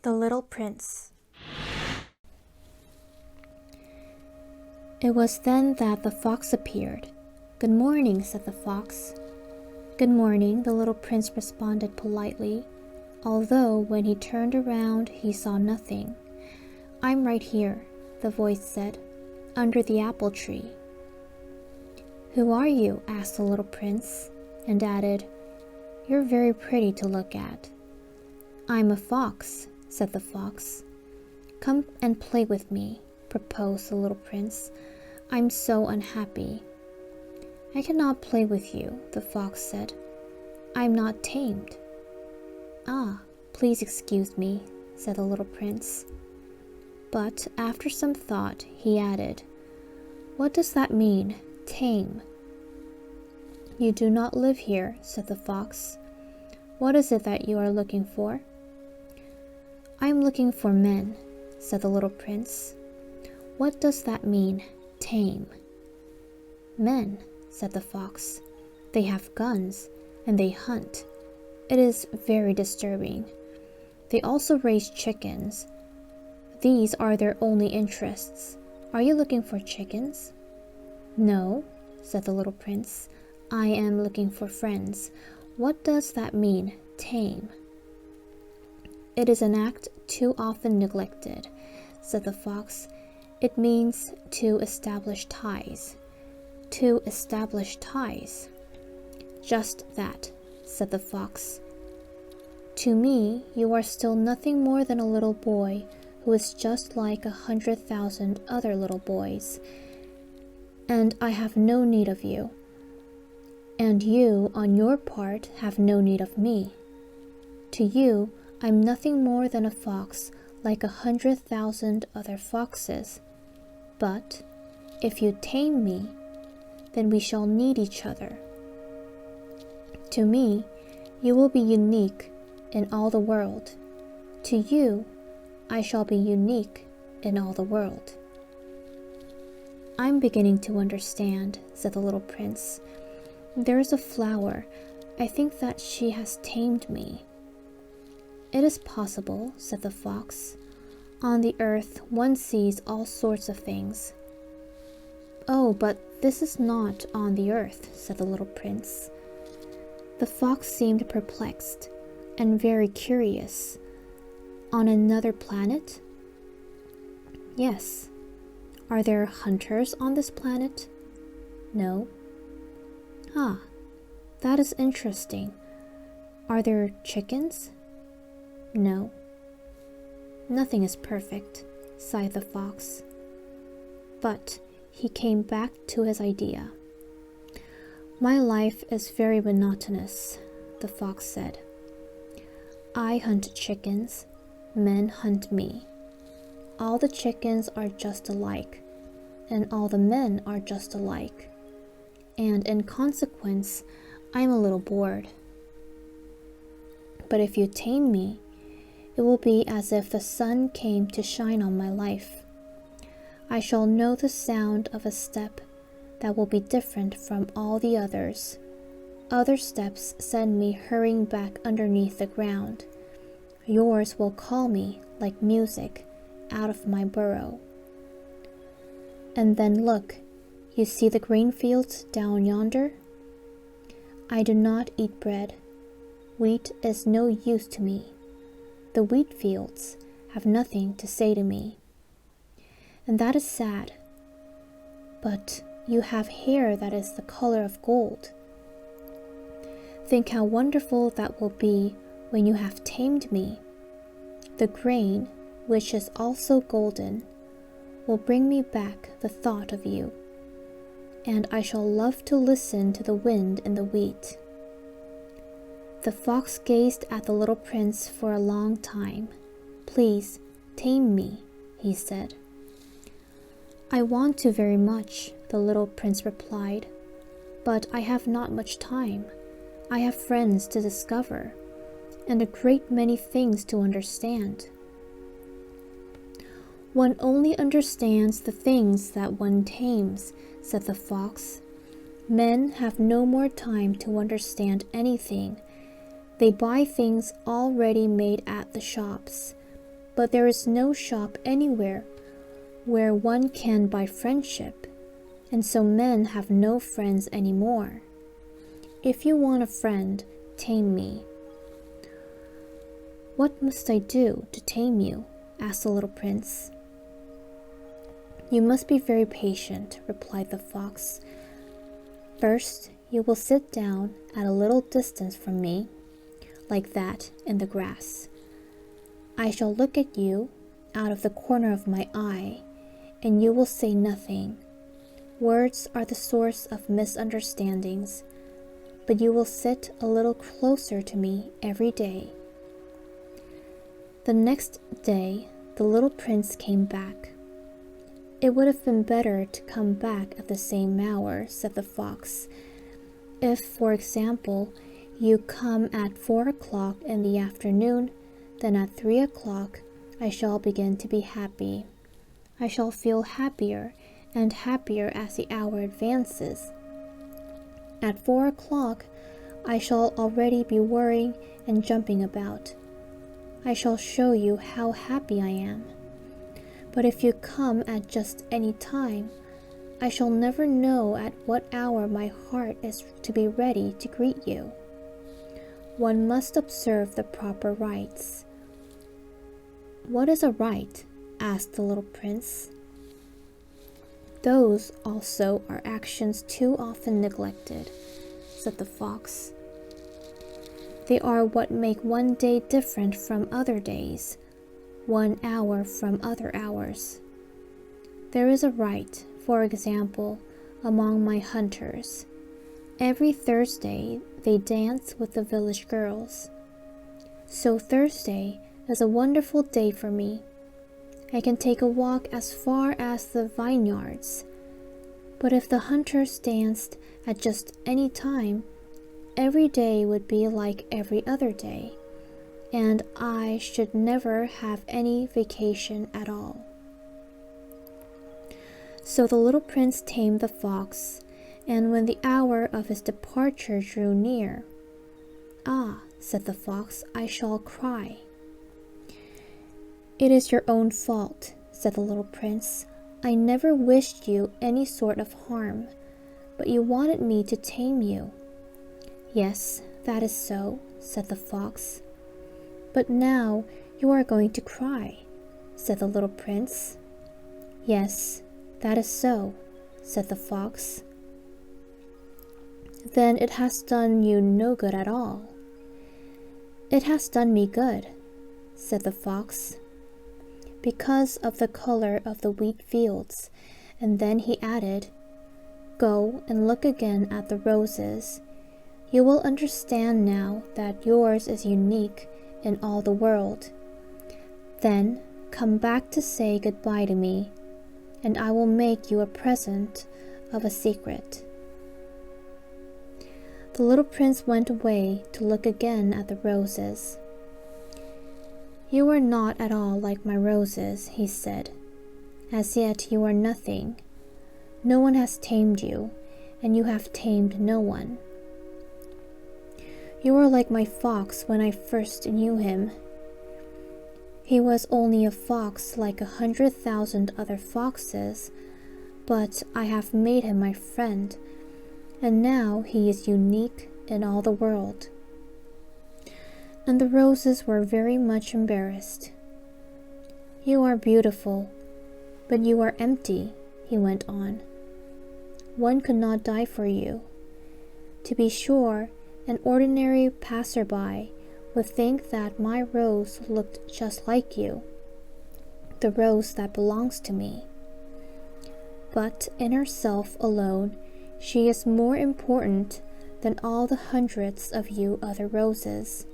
The Little Prince. It was then that the fox appeared. "Good morning," said the fox. "Good morning," the little prince responded politely, although when he turned around he saw nothing. "I'm right here," the voice said, "under the apple tree." "Who are you?" asked the little prince, and added, "You're very pretty to look at." "I'm a fox," said the fox. "Come and play with me," proposed the little prince. "I'm so unhappy." "I cannot play with you," the fox said. "I'm not tamed." "Ah, please excuse me," said the little prince. But after some thought, he added, "What does that mean, tame?" "You do not live here," said the fox. "What is it that you are looking for?" "I'm looking for men," said the little prince. "What does that mean, tame?" "Men," said the fox. "They have guns, and they hunt. It is very disturbing. They also raise chickens. These are their only interests. Are you looking for chickens?" "No," said the little prince. "I am looking for friends. What does that mean, tame?" "It is an act too often neglected," said the fox. "It means to establish ties." "To establish ties." "Just that," said the fox. "To me, you are still nothing more than a little boy who is just like 100,000 other little boys, and I have no need of you, and you, on your part, have no need of me. To you, I'm nothing more than a fox like 100,000 other foxes, but if you tame me, then we shall need each other. To me, you will be unique in all the world. To you, I shall be unique in all the world." "I'm beginning to understand," said the little prince. "There is a flower. I think that she has tamed me." "It is possible," said the fox. "On the earth one sees all sorts of things." "Oh, but this is not on the earth," said the little prince. The fox seemed perplexed and very curious. "On another planet?" "Yes." "Are there hunters on this planet?" "No." "Ah, that is interesting. Are there chickens?" "No." "Nothing is perfect," sighed the fox. But he came back to his idea. "My life is very monotonous," the fox said. "I hunt chickens. Men hunt me. All the chickens are just alike, and all the men are just alike. And in consequence, I'm a little bored. But if you tame me, it will be as if the sun came to shine on my life. I shall know the sound of a step that will be different from all the others. Other steps send me hurrying back underneath the ground. Yours will call me like music out of my burrow. And then look, you see the grain fields down yonder? I do not eat bread. Wheat is no use to me. The wheat fields have nothing to say to me. And that is sad. But you have hair that is the color of gold. Think how wonderful that will be when you have tamed me. The grain, which is also golden, will bring me back the thought of you, and I shall love to listen to the wind in the wheat." The fox gazed at the little prince for a long time. "Please, tame me," he said. "I want to very much," the little prince replied, "but I have not much time. I have friends to discover, and a great many things to understand." "One only understands the things that one tames," said the fox. "Men have no more time to understand anything. They buy things already made at the shops, but there is no shop anywhere where one can buy friendship, and so men have no friends anymore. If you want a friend, tame me." "What must I do to tame you?" asked the little prince. "You must be very patient," replied the fox. "First, you will sit down at a little distance from me, like that, in the grass. I shall look at you out of the corner of my eye, and you will say nothing. Words are the source of misunderstandings, but you will sit a little closer to me every day." The next day, the little prince came back. "It would have been better to come back at the same hour," said the fox. "If, for example, you come at 4 o'clock in the afternoon, then at 3 o'clock I shall begin to be happy. I shall feel happier and happier as the hour advances. At 4 o'clock I shall already be worrying and jumping about. I shall show you how happy I am. But if you come at just any time, I shall never know at what hour my heart is to be ready to greet you. One must observe the proper rites." "What is a rite?" asked the little prince. "Those also are actions too often neglected," said the fox. "They are what make one day different from other days, one hour from other hours. There is a rite, for example, among my hunters. Every Thursday they dance with the village girls. So Thursday is a wonderful day for me. I can take a walk as far as the vineyards. But if the hunters danced at just any time, every day would be like every other day, and I should never have any vacation at all." So the little prince tamed the fox, and when the hour of his departure drew near, "Ah," said the fox, "I shall cry." "It is your own fault," said the little prince. "I never wished you any sort of harm, but you wanted me to tame you." "Yes, that is so," said the fox. "But now you are going to cry," said the little prince. "Yes, that is so," said the fox. "Then it has done you no good at all." "It has done me good," said the fox, "because of the color of the wheat fields." And then he added, "Go and look again at the roses. You will understand now that yours is unique in all the world. Then come back to say goodbye to me, and I will make you a present of a secret." The little prince went away to look again at the roses. "You are not at all like my roses," he said. "As yet you are nothing. No one has tamed you, and you have tamed no one. You are like my fox when I first knew him. He was only a fox like 100,000 other foxes, but I have made him my friend, and now he is unique in all the world." And the roses were very much embarrassed. "You are beautiful, but you are empty," he went on. "One could not die for you. To be sure, an ordinary passerby would think that my rose looked just like you, the rose that belongs to me. But in herself alone, she is more important than all the hundreds of you other roses,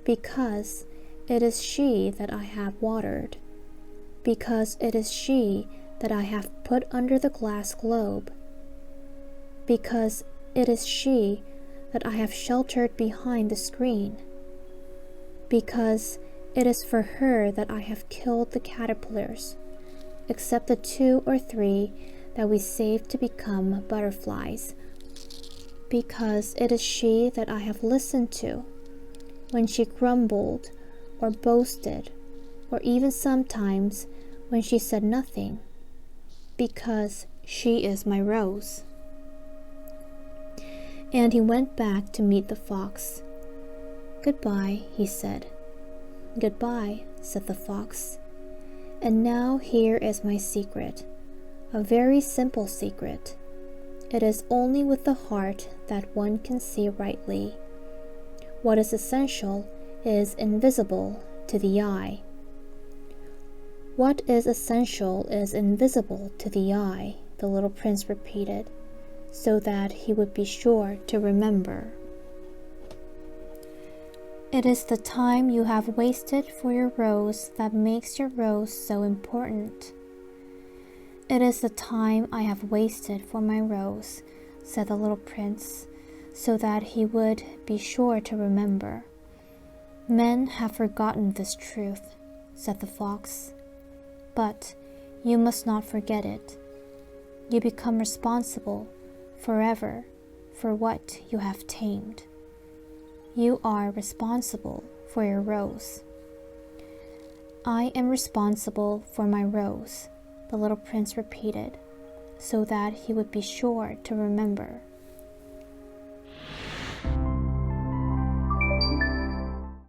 because it is she that I have watered, because it is she that I have put under the glass globe, because it is she that I have sheltered behind the screen, because it is for her that I have killed the caterpillars, except the 2 or 3 that we saved to become butterflies, because it is she that I have listened to when she grumbled or boasted or even sometimes when she said nothing, because she is my rose. And he went back to meet the fox. Goodbye, he said. Goodbye, said the fox. And now here is my secret, a very simple secret. It is only with the heart that one can see rightly. What is essential is invisible to the eye. What is essential is invisible to the eye, the little prince repeated, so that he would be sure to remember. It is the time you have wasted for your rose that makes your rose so important. It is the time I have wasted for my rose, said the little prince, so that he would be sure to remember. Men have forgotten this truth, said the fox, but you must not forget it. You become responsible forever for what you have tamed. You are responsible for your rose. I am responsible for my rose, the little prince repeated, so that he would be sure to remember.